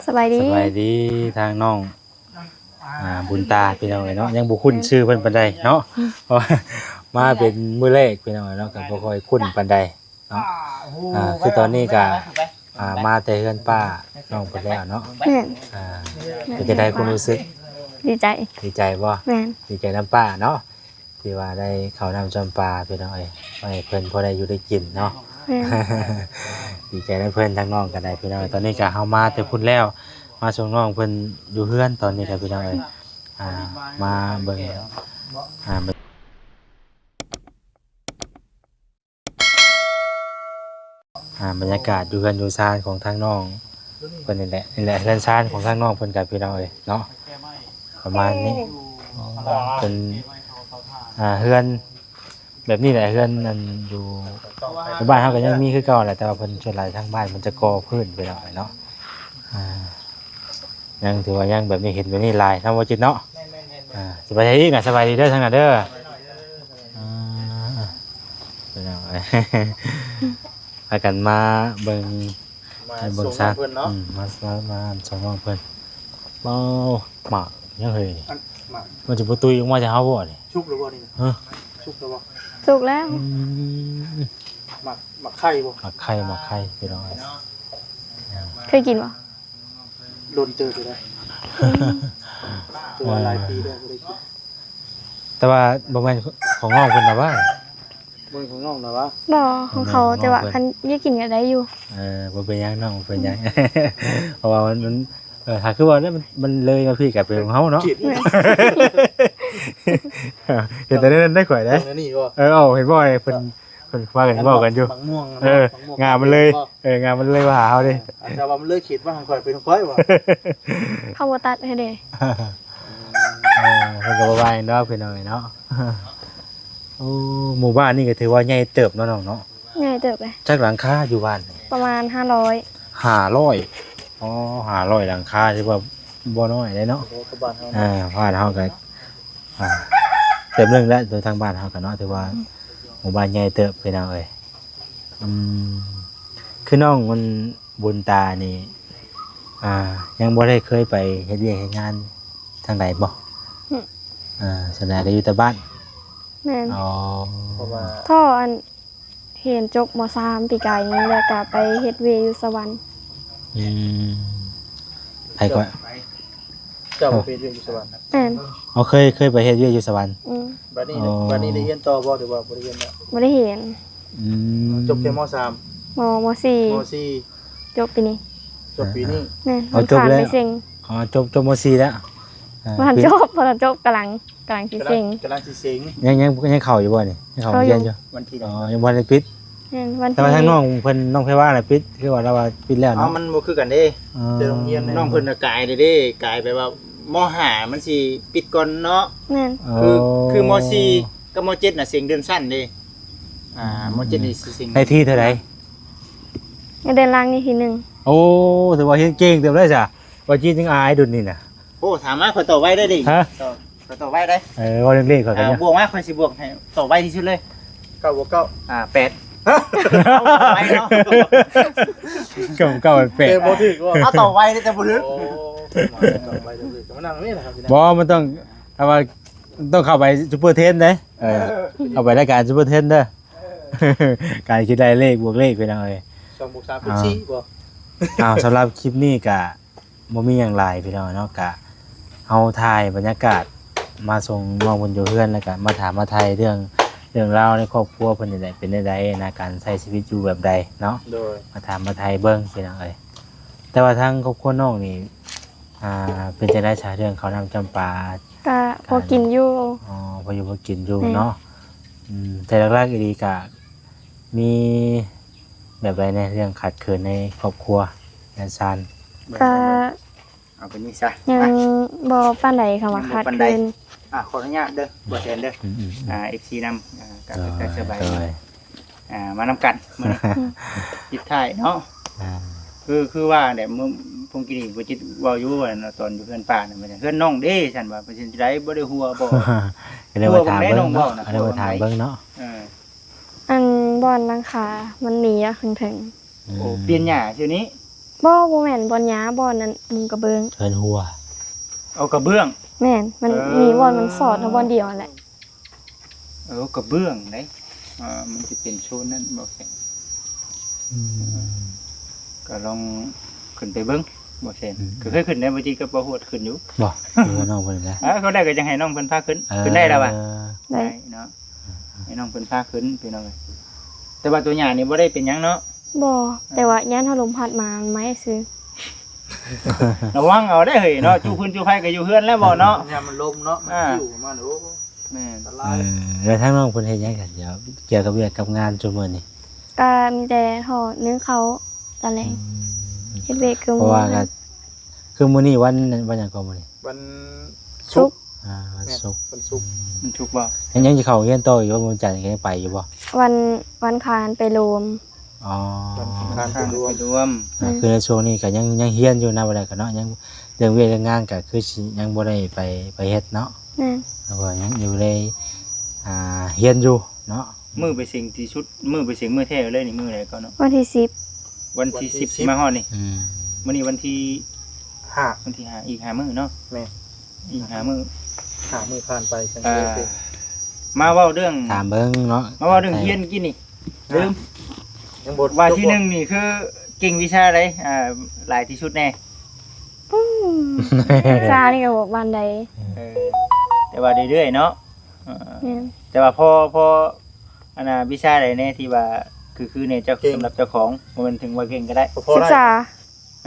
สบายดีทางน้องบุญตาพี่น้องเนาะยังบ่คุ้นชื่อเพิ่นปานใดเนาะเพราะว่ามาเป็นมื้อแรกพี่น้องเนาะก็บ่ค่อยคุ้นปานใดเนาะคือตอนนี้ก็มาแต่เฮือนป้าน้องเพิ่นแล้วเนาะแม่นเป็นจังได๋ความรู้สึกดีใจบ่แม่นดีใจนำป้าเนาะที่ว่าได้เข้าน้ำจำปาพี่น้องให้เพิ่นพอได้อยู่ได้กินเนาะดีใจได้เพิ่นทั้งน้องก็ได้พี่น้องตอนนี้ก็เฮามาแต่พุ่นแล้วมาส่งน้องเพิ่นอยู่เฮือนตอนนี้ก็พี่น้องมาเบิ่งบรรยากาศอยู่เฮือนอยู่ซานของทางน้องเพิ่นนี่แหละเฮือนซานของทางน้องเพิ่นก็พี่น้องเนาะประมาณนี้เป็นเฮือนแบบนี้แหละเฮือนนั่นอยู่บ้านเฮาก็ยังมีคือเก่าแหละแต่ว่าเพิ่นส่วนหลายทางบ้านมันจะก่อพื้นไปหน่อยเนาะยังถือว่ายังแบบนี้เห็นแบบนี้ลายทำว่าจิตเนาะสบายดีนะสบายดีเด้อทางนั้นเด้อไปหน่อยพากันมาเบิ่งซักมาส่งน้องเพิ่นเมาหมากยังเฮ้ยมันจะบ่ตุยออกมาจะเฮาบ่นี่ชุบหรือบ่นี่ฮะชุบหรือบ่สุกแล้วหมักไข่บ่หมักไข่พี่น้องเคยกินบ่โดนเจออยู่แล้วตัวหลายปีแล้วบ่ได้กินแต่ว่าบ่แม่นของน้องเพิ่นน่ะว่าเบิ่งของน้องน่ะวะบ่ของเขาแต่ว่าคันยี่กินก็ได้อยู่บ่เป็นหยังน้องบ่เป็นหยังเพราะว่ามันถ้าคือว่ามันเลยมาพี่กับเป็นของเฮาเนาะเห็นแต่นั้นได้ข่อยได้นี่บ่เห็นบ่เพิ่นว่ากันเว้ากันอยู่งานมันเลยงานมันเลยมาหาเฮาดิแต่ว่ามันเลยคิดว่าของข่อยเป็นของข่อยบ่เขาบ่ตัดให้เด้เพิ่นก็บ่ว่าหยังดอกพี่น้องเนาะโอ้หมู่บ้านนี่ก็ถือว่าใหญ่เติบเนาะน้องเนาะใหญ่เติบเลยจักหลังคาอยู่บ้านประมาณ500 500หลังคาที่ว่าบ่น้อยเลยเนาะบ้านเฮาก็เต็มเรื่องแล้วโดยทางบ้านเฮาก็เนาะถือว่าหมู่บ้านใหญ่เติบไปแล้วคือน้องมันบุญตานี่ยังบ่ได้เคยไปเฮ็ดเวียกเฮ็ดงานทางใดบ่ส่วนใหญ่ก็อยู่แต่บ้านแม่นเพราะว่าท่ออันเห็นจบม.3 ปีกายนี้แล้วก็ไปเฮ็ดเวียกอยู่สวรรค์ไปก่อนเจ้าไปเรียนอยู่สวรรค์แม่นเคยไปเฮ็ดเวียกอยู่สวรรค์บัดนี้ได้เรียนต่อบ่หรือว่าบ่ได้เรียนแล้วบ่ได้เห็นจบแค่ม.3ม.4 จบปีนี้จบปีนี้แม่นจบแล้วจบม.4แล้วบ่ทันจบกำลังสิเซ็งยังเข้าอยู่บ่นี่ยังเข้าเรียนอยู่วันที่ยังบ่ได้ปิดแต่ว่าทางน้องเพิ่นน้องไผว่าน่ะปิดคือว่าเราว่าปิดแล้วเนาะมันบ่คือกันเด้เจอโรงเรียนน้องเพิ่นน่ะกายเด้กายไปว่าม.5มันสิปิดก่อนเนาะแม่นคือม.4กับม.7น่ะเสียงเดือนสั้นเด้ม.7นี่สิเสียงในที่เท่าใดเดือนล่างนี่ทีนึงโอ้ถือว่าเก่งเต็มเลยจ้ะว่าจีจึงอายดุนนี่น่ะโอ้ถามมาข่อยต่อไว้ได้ดิต่อไว้ได้ว่าเรื่องๆก่อนบวกมาข่อยสิบวกให้ต่อไว้ที่สุดเลย9 บวก 9 8ไว้เนาะ9 8บ่ถึกว่าต่อไว้แต่บ่ถึกโอ้ต่อไว้ถึกมันนั่งนี่นะครับบ่มันต้องเอาว่าต้องเข้าไปซุปเปอร์เทนเด้เอาไปรายการซุปเปอร์เทนเด้อการคิดได้เลขบวกเลขไปหน่อย2 บวก 3 เป็น4บ่สำหรับคลิปนี้ก็บ่มีหยังหลายพี่น้องเนาะก็เฮาถ่ายบรรยากาศมาส่งน้องบนอยู่เฮือนแล้วก็มาถามมาไทยเรื่องราวในครอบครัวเพิ่นนี่ได้เป็นจังได๋นะการใช้ชีวิตอยู่แบบใดเนาะโดยมาถามมาไทยเบิ่งพี่น้องเอ้ยแต่ว่าทางครอบครัวน้องนี่เป็นจังได๋ชาเรื่องข้าวน้ำจำปาก็พอกินอยู่พออยู่พอกินอยู่เนาะแต่แรกๆอีหลีก็มีแบบใดในเรื่องขาดเขินในครอบครัวแม่ซานก็เอาเป็นนี่ซะยังบ่ปานใดค่ะว่าขาดเขินขออนุญาตเด้อบ่แทนเด้อFC นำก็สบายมานำกันมื้อนี้ปิดท้ายเนาะคือว่าเนี่ยมื้อพงกินีบ่จิตเว้าอยู่ว่าตอนอยู่เฮือนป้าน่ะมันเฮือนน้องเด้ซั่นว่าเพิ่นสิได้บ่ได้หัวบ่ได้มาถามเบิ่งเนาะได้มาถามเบิ่งเนาะอันบ่อนหลังคามันมีอะถึงโอ้เปลี่ยนหญ้าซื่อนี้ บ่แม่นบอนหญ้าบ่อนนั้นมุงกระเบิง เทินหัว เอากระเบื้อง แม่นมันมีบ่อนมันสอดเท่าบ่อนเดียวนั่นแหละ กระเบื้องได้มันจะเป็นโซนนั้นบ่แซ่ก็ลองขึ้นไปเบิ่งบ่แซ่นคือเคยขึ้นได้บ่จิก็บ่ฮวดขึ้นอยู่ บ่อยู่กับน้องเพิ่นนะ เขาได้ก็จังให้น้องเพิ่นพาขึ้นขึ้นได้แล้วว่ะ ได้ ได้เนาะให้น้องเพิ่นพาขึ้นพี่น้องเอ้ยแต่ว่าตัวใหญ่นี่บ่ได้เป็นหยังเนาะ บ่แต่ว่าย่านเฮาลมพัดมามันไหม้ซื้อ ระวังเอาได้เฮ้ยเนาะจูพื้นจูไผก็อยู่เฮือนแล้วบ่เนาะ ยามมันลมเนาะมันกิ้วมันโอ้ แม่น ตะลาย แล้วทั้งน้องเพิ่นเฮ็ดหยังกันเดี๋ยวเกี่ยวกับเวียกกับงานจุมื้อนี้ ก็มีแต่ทอดนึ่งเขาตะแลงเฮ็ดเวกคือ เพราะว่าก็คือมื้อนี้วันหยังก็มื้อนี้ วัน สุกร์ วันศุกร์ วันศุกร์ มันถูกบ่ ยังสิเข้าเรียนต่ออยู่บ่มื้อจันทร์ยังไปอยู่บ่ วันคานไปโรม อ๋อ วันอังคาร ข้าง ไปรว ไป ม รวม คือในช่วงนี้ก็ยังเฮียนอยู่นะบ่ได้ก็เนาะยังเรื่องเวียกเรื่องงานก็คือสิยังบ่ได้ไปเฮ็ดเนาะ นั่น เพราะว่ายังอยู่ในเฮียนอยู่เนาะ มือไปเสิงที่ชุดมือไปเสิงมือแท้เลยนี่มือไหนก็เนาะ วันที่วันที่10มาฮอดนี่ อืม มื้อนี้วันที่ ห้า 5อีก5มื้อเนาะ แม่ อีก5มื้อ หามือผ่านไปจัง เอ่ ซี่ อมาเว้าเรื่อง ถามเบิ่งเนาะ มาเว้าเรื่องเฮียนกินนี่ลืม ยังบท ว่าที่หนึ่งนี่คือเก่งวิชาอะไรหลายที่สุดแน่ อืมซานี่ก็บอกวันใด เออแต่ว่าเรื่อยๆเนาะเออ แม่น แต่ว่าพออันน่ะวิชาใดแน่ที่ว่าคือในเจ้าสำหรับเจ้าของบ่แมันถึงว่าเก่งก็ได้ พอ ศึก ได้ ษา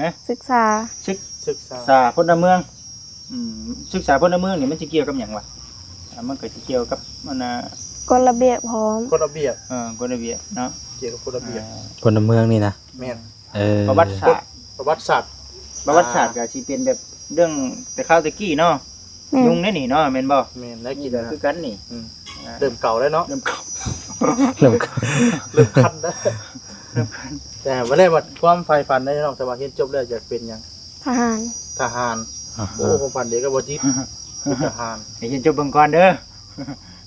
ฮะ ศึกษา ศึกษา ษาพลเมืองศึกษาพลเมืองนี่มันสิเกี่ยวกับหยังวะมันก็สิเกี่ยวกับมันน่ะ กฎระเบียบพร้อม กฎระเบียบ กฎระเบียบเนาะ เกี่ยวกับกฎระเบียบ คนในเมืองนี่นะ แม่น ประวัติศาสตร์ ประวัติศาสตร์ ประวัติศาสตร์ก็สิเป็นแบบเรื่องแต่ข้าวตะกี้เนาะ แม่น ยุงแน่นี่เนาะแม่นบ่ แม่นและ นี่ กิน ก็คือกันนี่ เริ่มเก่าแล้วเนาะ เริ่มเก่า เริ่ม เริ่มคันแล้วแต่บ่ได้ว่าความใฝ่ฝันได้น้องแต่ว่าเรียนจบแล้วอยากเป็นหยัง ทหาร ทหารโอ้ความฝันเด็กก็บ่จิตเป็นทหาร ให้เห็นจบเบิ่งก่อนเด้อ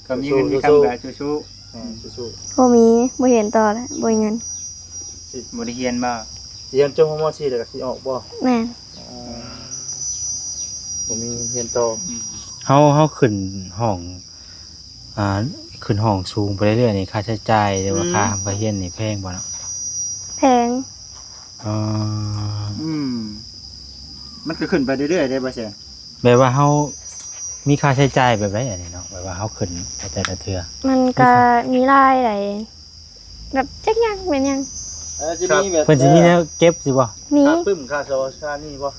ก็มีเงินมีคำแบบชู้ สู้ บ่มีบ่เห็นต่อแล้วบ่มีเงิน ๆบ่ได้เรียนบ่ ๆเรียนจบม .4 แล้วก็สิออกบ่ แม่น ผมมีเรียนต่อ เฮาขึ้นห้องขึ้นห้องสูงไปเรื่อยๆนี่ค่าใช้จ่ายหรือว่าค่าทำการเรียนนี่แพงบ่เนาะ แพง อ๋อ มันก็ขึ้นไปเรื่อยๆได้บ่แซ่ แบบว่าเฮามีค่าใช้จ่ายแบบไรอันนี้เนาะแบบว่าเฮาขึ้นไปแต่ละเทื่อ มันก็มีรายได้แบบจักหยังเป็นหยัง จะมีแบบ เพิ่นสิมีแนวเก็บสิบ่ มี ค่าปึ้มค่าโซค่านี่บ่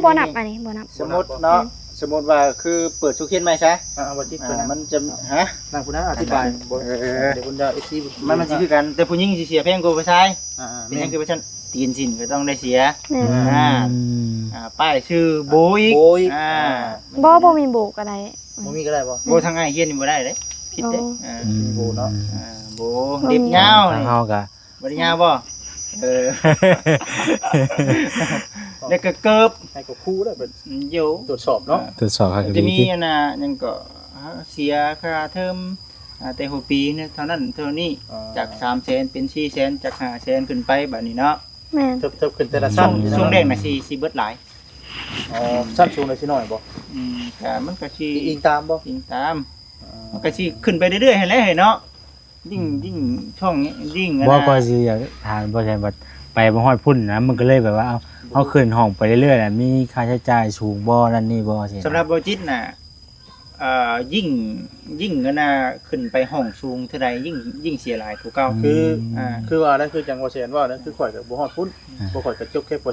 บ่นับอันนี้บ่นับ สมมุติเนาะสมมุติว่าคือเปิดสุเขียนใหม่ซะ บ่จิตเพิ่น มันจะฮะ นั่งผู้นั้นอธิบายบ่เดี๋ยวคุณจะ FC มันสิคือกันแต่ผู้หญิงสิเสียแพงกว่าผู้ชาย เป็ เป็น นห ยั ยัง ง ไง คือว่าซั่นตีนสินก็ต้องได้เสีย แม่น ป้ายชื่อโบอีก โบอีก บ่มีโบกอะไร บ่มีก็ได้บ่ โบทางอ้ายเฮียนนี่บ่ได้เด้ผิดเด้ มีโบเนาะ โบเด็บยาว ทาง นี่ เฮาก็ บ่ได้ยาวบ่แล้วก็เกิบ ให้กับครูได้เป็น อยู่ ตรวจสอบเนาะ ตรวจสอบค่า จะ ดี มี ที่ อันน่ะยังก็เสียค่าเทอมแต่หัวปีเนี่ยเท่านั้นเท่านี้จาก300,000เป็น400,000จาก500,000ขึ้นไปบัดนี้เนาะ แม่น เทิบขึ้นแต่ละ ช่ ชั้ วน งช่วงแรกน่ะสิเบิดหลาย ชั้นสูงเลยสิหน่อยบ่ แต่มันก็สิ อิงตามบ่ จริงตามมันก็สิขึ้นไปเรื่อยๆหั่นแหละเนาะยิ่งช่องนี้ยิ่ง บ่ก็สิอยากทานบ่ใช่ว่าไปบ่ฮอดพุ่นนะมันก็เลยแบบว่าเอาขึ้นห้องไปเรื่อยๆน่ะมีค่าใช้จ่ายสูงบ่นั่นนี่บ่สิ สำหรับบ่จิตน่ะยิ่งก็น่าขึ้นไปห้องสูงเท่าใดยิ่งเสียหลายถูกเก่าคือว่านั่นคือจังว่าแสนว่านั่นคือข่อยกับบ่ฮอดพุ่นบ่ข่อยกับจบแค่ป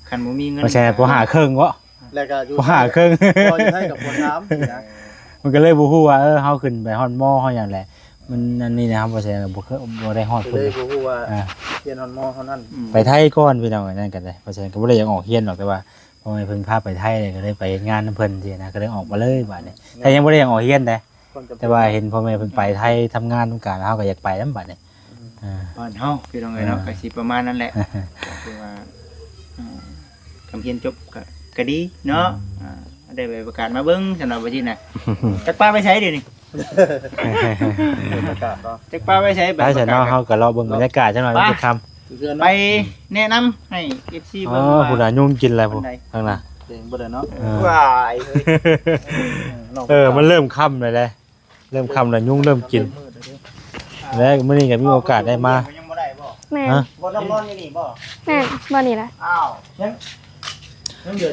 คันบ่มีเงิน บ่ใช่บ่หาเครื่องบ่ .2 แล้วก็อยู่ บ่หาเครื่อง บ่อยู่ให้กับป .3 นะ มันก็เลยบ่ฮู้ว่าเฮาขึ้นไปฮอดมอเฮาหยังแหละมันอันนี้นะครับบ่ใช่บ่ได้ฮอด เล พุ่น ยบ่ฮู้ว่า อ่า เรียนฮอดมเท่านั้น ไปไทยก่อนพี่น้องนั่นกันเลยเพราะฉะนั้นก็บ่ได้อยากออกเฮียนหรอกแต่ว่าพอเพิ่นพาไปไทยเลยก็เลยไปงานนํเพิ่นสินะก็เลยออกมาเลยบัดนี้แต่ยังบ่ได้อยากออกเฮียนนะแต่ว่าเห็นพ่อแม่เพิ่นไปไทยทำงานต้องการเฮาก็อยากไปนำบัดนี้ บ้านเฮาพี่น้องเอ้ยเนาะก็สิประมาณนั้นแหละคือว่าคำเพียนจบก็ดีเนาะได้ไปประกาศมาเบิ่งสำหรับบ่จิตน่ะจักป้าไปใช้เดี๋ยวนี้ ประกาศเนาะ จักป้าไปใช้แบบ ถ้าฉันเนาะเฮาก็รอเบิ่งบรรยากาศจังหน่อยมันจะค่ำ เพื่อน ไป เนาะ แนะนำให้ FC อ๋ เบิ่ง อ ว่า ผู้น่ะยุ่งกินอะไรพุ่น คนใด ทางน่ะ เสียงบ่ได้เนาะ ว้ายเฮ้ย มันเริ่มค่ำเลยเริ่มค่ำแล้วยุ่งเริ่มกิน แล้วมื้อนี้ก็มีโอกาสได้มา ยังบ่ได้บ่ แม่น ฮะ บ่ต้องนอนอยู่นี่บ่ แม่นบ่นี่แหละ อ้าว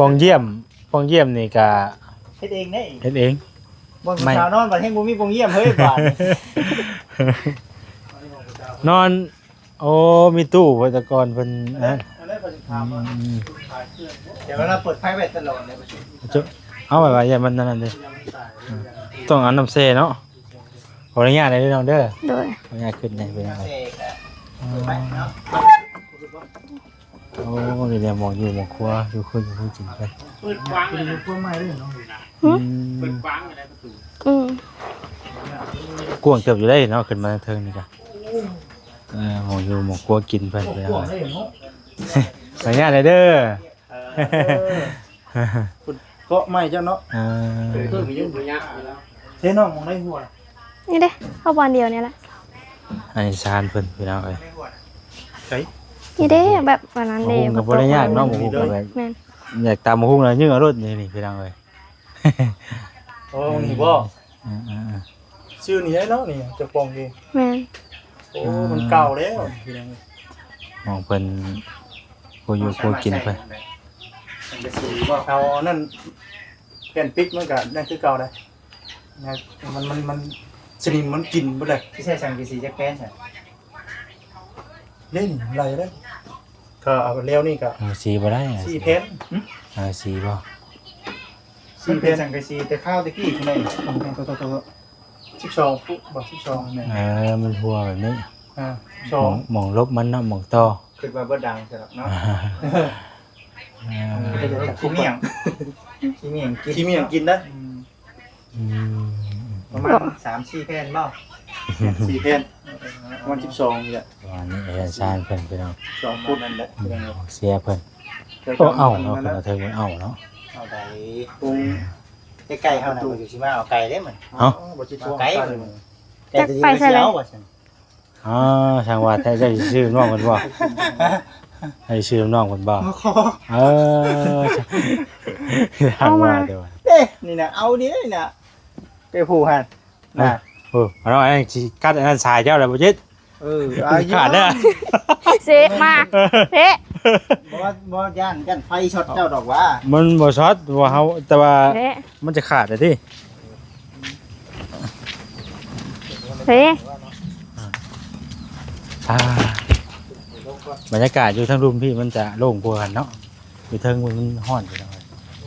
ปองเยี่ยมนี่ก็ เฮ็ดเองเด้ เฮ็ดเอง บ่ ไม่ สาวนอนบัดเฮงบ่มีปงเยี่ยมเฮ้ยบาด นอน โอ้มีตู้ไว้แตะกอนเพิ่นนะ เดี๋ยวเราเปิดไฟไว้ตลอดเลย จะเอาไว้ว่าอย่ามันนั่นเด้ต้องเอาน้ำเซเนาะขออนุญาตได้เด้อน้องเด้อ โดย ขออนุญาตขึ้นได้เป็นอะไร เสกอะเปิดไฟเนาะ โอ้นี่แหละหมองอยู่หมองครัวอยู่คุยอยู่คุยกินไป เปิดกว้างเลยนะ พวกไม้ด้วยเนาะ อืม เปิดกว้างเลยนะประตู อืม กวางเกือบอยู่ได้เนาะขึ้นมาเทิงนี่ก็หมองอยู่หมองครัวกินไปเป็นอะไร ได้เนาะ ขออนุญาตได้เด้อ คุณเกาะไม้เจ้าเนาะ อ่า เพิ่มยุ่งยุ่งยากอยู่แล้ว เท่น้องมองได้หัว นี่เด้เข้าบานเดียวนี่แหละ อันนี้ชานเพิ่นพี่น้องเอ้ย ใช่ นี่เด้แบบวันนั้น หม เด้ งกับบ่ได้ยากเนาะหมงกับแบบ แม่น อยากตามหมงแล้วยื้อเอารถนี่พี่น้องเอ้ย โอ้นี่บ่ อ่า ชื่อนี้ได้เนาะนี่เจะปองดี แม่น โอ้มันเก่าแล้วพี่น้อง ๆหมองเพิ่นกูอยู่กูกินไป มันจะสีบ่ เอานั่นแผ่นปิกมันก็นั่นคือเก่าได้นะมันสนิมมันกินบ่ได้ ที่ใช้สังกะสีจะแก้ใช่ เล่นไรได้ก็เอาแล้วนี่ก็ เอาสีบ่ได้อะ 4 แผ่น เอาสีบ่ มันเป็นสังกะสีแต่ข้าวตะกี้ข้างใน12ฟุตบ่12เนี่ย มันหัวแบบนี้ 2 หมองลบมันเนาะหมองต่อ คิดว่าบ่ดังใช่หรอกเนาะ ขี้เมียง ที่มีอย่างกิน ขี้เมียงกินได้ อืม ประมาณ3-4แผ่นบ่ 4 แผ่นวัน12นี่แหละ วันนี้อาจารย์ชาญเพิ่นพี่น้อง 2ฟุตนั่นแหละ เสียเพิ่นโอ้เอ้าเนาะเพิ่นเอาเทิงมันเอ้าเนาะ เอาไป ปรุง ใกล้ๆเฮาน่ะบ่อยู่สิมาเอาไก่เด้มัน บ่จิต เอา วง ไก่ ไก่ มันแต่จะสิไปเช้าบ่ซั่น อ๋อช่างว่าแต่ได้ชื่อน้องเพิ่นบ่ให้ชื่อน้องเพิ่นบ่ มาขอ เออช่างว่าเด้อ เด้นี่น่ะเอาดินี่น่ะไปผู้หั่นน่ะ โอ้เอาไอ้สิกัดอันนั้นสายเจ้าแล้วบ่จิต ขาดเด้อ เซะมาเซะ บ่ย่านไฟช็อตเจ้าดอกว่า มันบ่ช็อตบ่เฮาแต่ว่า เซะ มันจะขาดเลยที่ เซะ บรรยากาศอยู่ทั้งรุมพี่มันจะโล่งกว่ากันเนาะอยู่เทิงมันห้อนอยู่แล้ว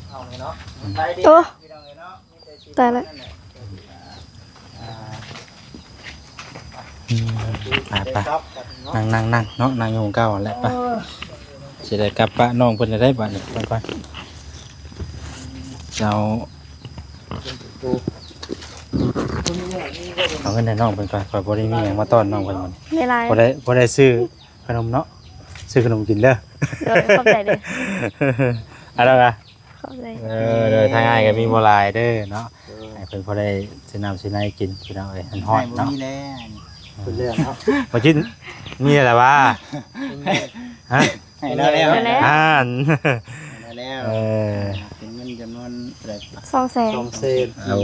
เอาเลยเนาะไปดิ โอ้ พี่น้องเอ้ยเนาะมีแต่ชีวิต ตายแล้ว ไปนั่งเนาะนั่งอยู่ของเก่าแหละไปสิได้กลับปะน้องเพิ่นจะได้บัดนี้ไปเราเอาเงินให้น้องเพิ่นก่อนข่อยบ่ได้มีหยังมาต้อนน้องเพิ่นมัน ไม่ไร บ่ได้ซื้อขนมเนาะซื้อขนมกินเด้อ เดี๋ยวเข้าใจเลย อะไรล่ะ เข้าใจ เด้อทางง่ายก็มีบ่หลายเด้อเนาะให้เพิ่นพอได้สิน้ำสิในกินพี่น้องเอ้ยมันฮ้อนเนาะ มีแล้ว เป็นเรื่องเนาะ บ่กินมีอะไรวะฮะ ให้แล้วแล้ว อ่าน ให้แล้ว เป็นเงินจำนวนเท่าไหร่ 200,000 2 เศษ เอา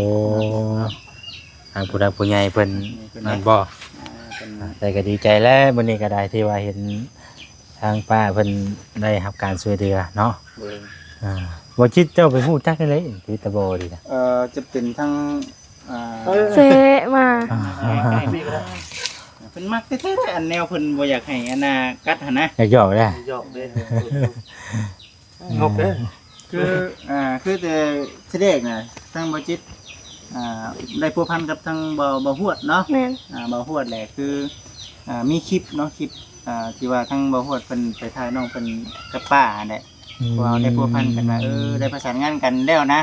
ทางผู้ใดผู้ใหญ่เพิ่นนั่นบ่ เป็น แต่ก็ดีใจแล้วมื้อนี้ก็ได้ที่ว่าเห็นทางป้าเพิ่นได้รับการช่วยเหลือเนาะ เบิ่ง บ่จิตเจ้าไปฮู้จักได้เลยที่ตะโบดีนะ จะเป็นทั้ง เซะมา เพิ่นมักแท้ๆอันแนวเพิ่นบ่อยากให้อนากัดหั่นนะ อยากหยอกได้ หยอกเด้งกเด้ คือแต่ทีแรกน่ะทั้งบ่จิตได้พัวพันกับทั้งบ่ฮวดเนาะ แม่น บ่ฮวดแหละคือมีคลิปเนาะคลิปที่ว่าทั้งบ่ฮวดเพิ่นไปถ่ายน้องเพิ่นกับป้าแหละว่าได้พัวพันกันว่าได้ประสานงานกันแล้วนะ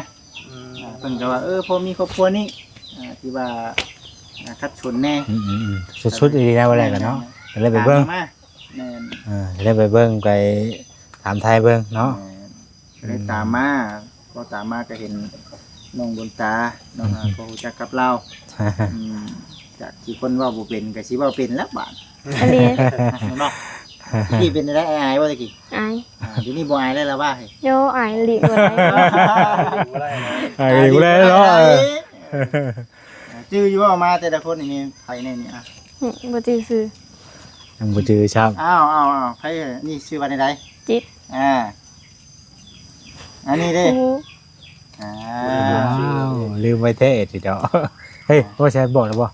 เพิ่นก็ว่าพอมีครอบครัวนี้ที่ว่าคัดชนแน่ สุดๆดีนะว่าแรกกันเนาะจะได้ไปเบิ่ง แม่น จะได้ไปเบิ่งไปถามไทยเบิ่งเนาะ ก็ได้ตามมาก็ตามมาก็เห็นน้องบนตาน้องก็รู้จักกับเราจากที่คนเว่าบ่เป็นก็สิเว้าเป็นแล้วบาด อันนี้ เนาะ นี่เป็นได้อายบ่ตะกี้ อาย เดี๋ยวนี้บ่อายแล้วล่ะว่า โยอายหลีกบ่ได้ อยู่ได้เนาะ จื้ออยู่ว่ามาแต่ละคนนี่ไผแน่นี่อ่ะ บ่จื้อซื่อ ยังบ่จือช้ำ อ้าวไผนี่ชื่อว่าใด จิต อันนี้เด้ ฮู้ ว้าวลืมไว้เท่ทีเดียวเฮ้ยว่าแชร์บอกแล้วบ่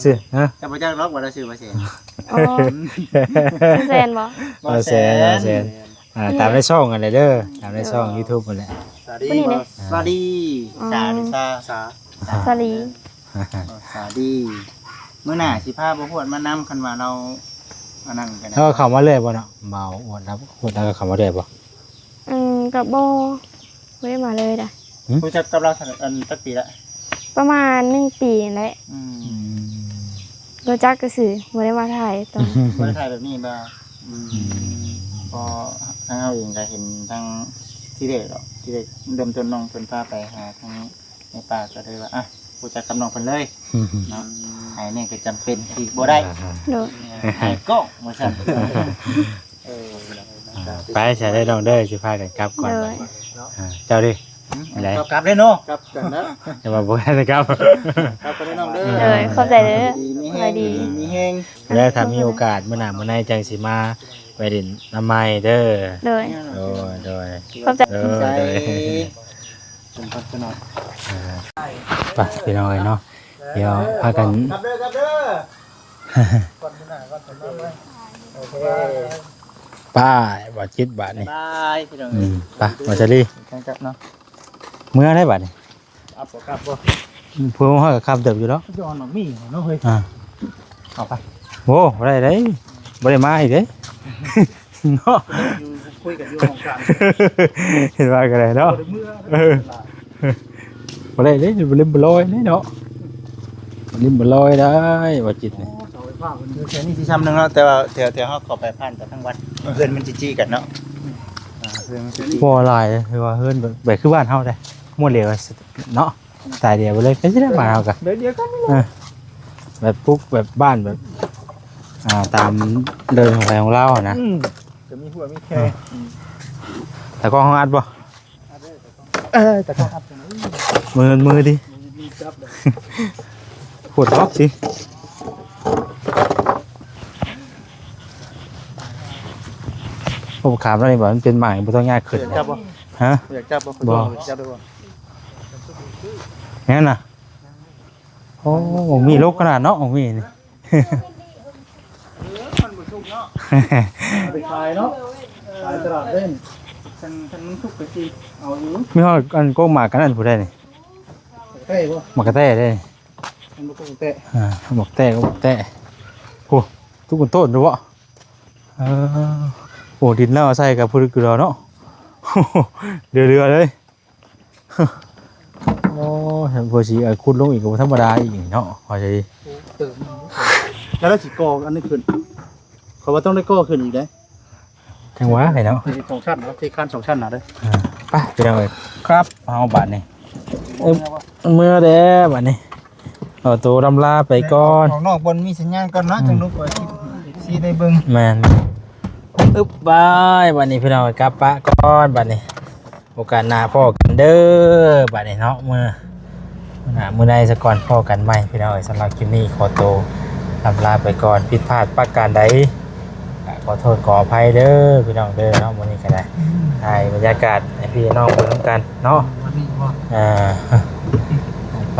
สิฮะ จะบ่จักล็อกว่าเราชื่อว่าเสีย อ๋อแซนบ่ ว่าแชร์ตามในช่องกันเลยเด้อตามในช่อง YouTube นั่นแหละ สวัสดี วันนี้เนี่ย สวัสดีสาหรือซา สา สลี สวัสดีมื้อหน้าสิพาบ่ฮวดมานำคันว่าเราอันนั้นกัน แล้วเข้ามาเลยบ่เนาะเมาอวดแล้วอวดแล้วก็เข้ามาเลยบ่ กับบ่บ่ได้มาเลยด่ะ รู้จักกับเราอันสักปีละ ประมาณ1ปีนั่นแหละรู้จักก็ซื่อบ่ได้มาถ่ายตอน บ่ได้ถ่ายแบบนี้บ่พอทางเราเองก็เห็นทางที่เด็กหรอกที่เด็กเริ่มต้นน้องเพิ่นพาไปหาทางในป่าก็เลยว่ารู้จักกับน้องเพิ่นเลยเนาะไอ้นี่ก็จำเป็นที่บ่ได้ โดด ไอ้ก็บ่ซั่น ไปใช้ได้ดองเด้อสิพากันกลับก่อน เลย เจ้าดิอะไร กลับเลยเนาะ ครับกันนะ จะมาบ่ได้ครับ ครับกันน้องเด้อ เลยเข้าใจเด้อ มี สบายดี มีแฮง แล้วถ้ามีโอกาสมื้อหน้ามื้อในจังสิมาไปดินน้ำไม้เด้อ เลย โดย เข้าใจ ใส่ จนพัฒนา ไปพี่น้องเนาะเดี๋ยวพากัน ครับเด้อครับเด้อก่อนหน้าก่อนผมมาโอเค ป้ายบ่จิตบาทนี่ บายพี่น้อง ไปมาจะรี กันครับเนาะ เมื่อได้บาทนี่ ครับครับบ่ เพิ่นฮอดกับคำเติบอยู่แล้ว ย้อนหนังมีเนาะเฮ้ย เอาไปโอ้บ่ได้เด้บ่ได้มาอีกเด้เนาะ อยู่คุยกันอยู่ของกลาง เห็นว่ากันเลยเนาะ เมื่อ บ่ได้เด้บ่เล่นบ่ลอยเด้เนาะบ่เล่นบ่ลอยได้ว่าจิตนี่ เสาไฟฟ้ามัน คือแค่นี้ที่ซ้ำนึงเนาะแต่ว่าแถวๆเฮาเข้าไปผ่านกับทั้งวัดเพื่อนมันจี้ๆกันเนาะเพื่อนมันจี้ บ่หลายคือว่าเฮือนแบบคือบ้านเฮาได้ม่วนเหลวเนาะตายเดียวไปเลยก็สิได้บ้านเฮาก็ เดี๋ยวกันนี่ แบบปุ๊กแบบบ้านแบบตามเดินของใครของเราอะนะ จะมีหัวมีแค่ แต่ก็ห้องอัดบ่ แต่ก็อัพตรงนี้ มือดิ มีจับเลย ปวดล็อกสิผมขามแล้วนี่บอกมันเป็นหมายบ่ต้องยากขึ้น จับบ่ ฮะ อยากจับบ่ บ่ จับได้บ่ งั้นน่ะโอ้มีโลกขนาดเนาะของมีนี่ มันบ่ทุกเนาะ ไปขายเนาะขายตลาดเล่น ฉันมันทุกไปสิเอาอยู่ มีห้ออันโก้หมากกันอันผู้ใดนี่ ใช่บ่ หมากกระแต้ได้นี่ มันบ่คงเตะ หมากแต้ก็หมากแต้โอ้ทุกคนต้นดูวะโอ้ดินแล้วใส่กับพุทธกุลเนาะเรือเลยโอ้เห็นพอสีคุณลงอีกก็ธรรมดาอีกเนาะพอจะดี เติมแล้วสิก่ออันนี้ขึ้นเขาว่าต้องได้ก่อขึ้นอีกเด้ จังหวะไหนเนาะ มี2ชั้นเนาะที่ขั้น2ชั้นน่ะเด้ ไปไปเลยครับเอาบัตรนี่เมื่อเด้บัตรนี่เอาตัวดำลาไปก่อน ของนอกบนมีสัญญาณก่อนเนาะจังลูกว่าสิได้เบิ่ง แมนอึ๊บบายบัตรนี้พี่น้องกลับปะก่อนบัตรนี้โอกาสหน้าพ่อกันเด้อบัตรนี้เนาะเมื่อหน้าเมื่อใดสักก่อนพ่อกันใหม่พี่น้องสำหรับคลิปนี้ขอตัวดำลาไปก่อนผิดพลาดประการใดขอโทษขออภัยเด้อพี่น้องเด้อเนาะวันนี้ก็ได้ถ่ายบรรยากาศให้พี่น้องไปร่วมกันเนาะ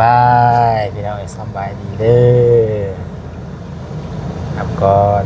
บายพี่น้องสบายดีเด้อครับก่อน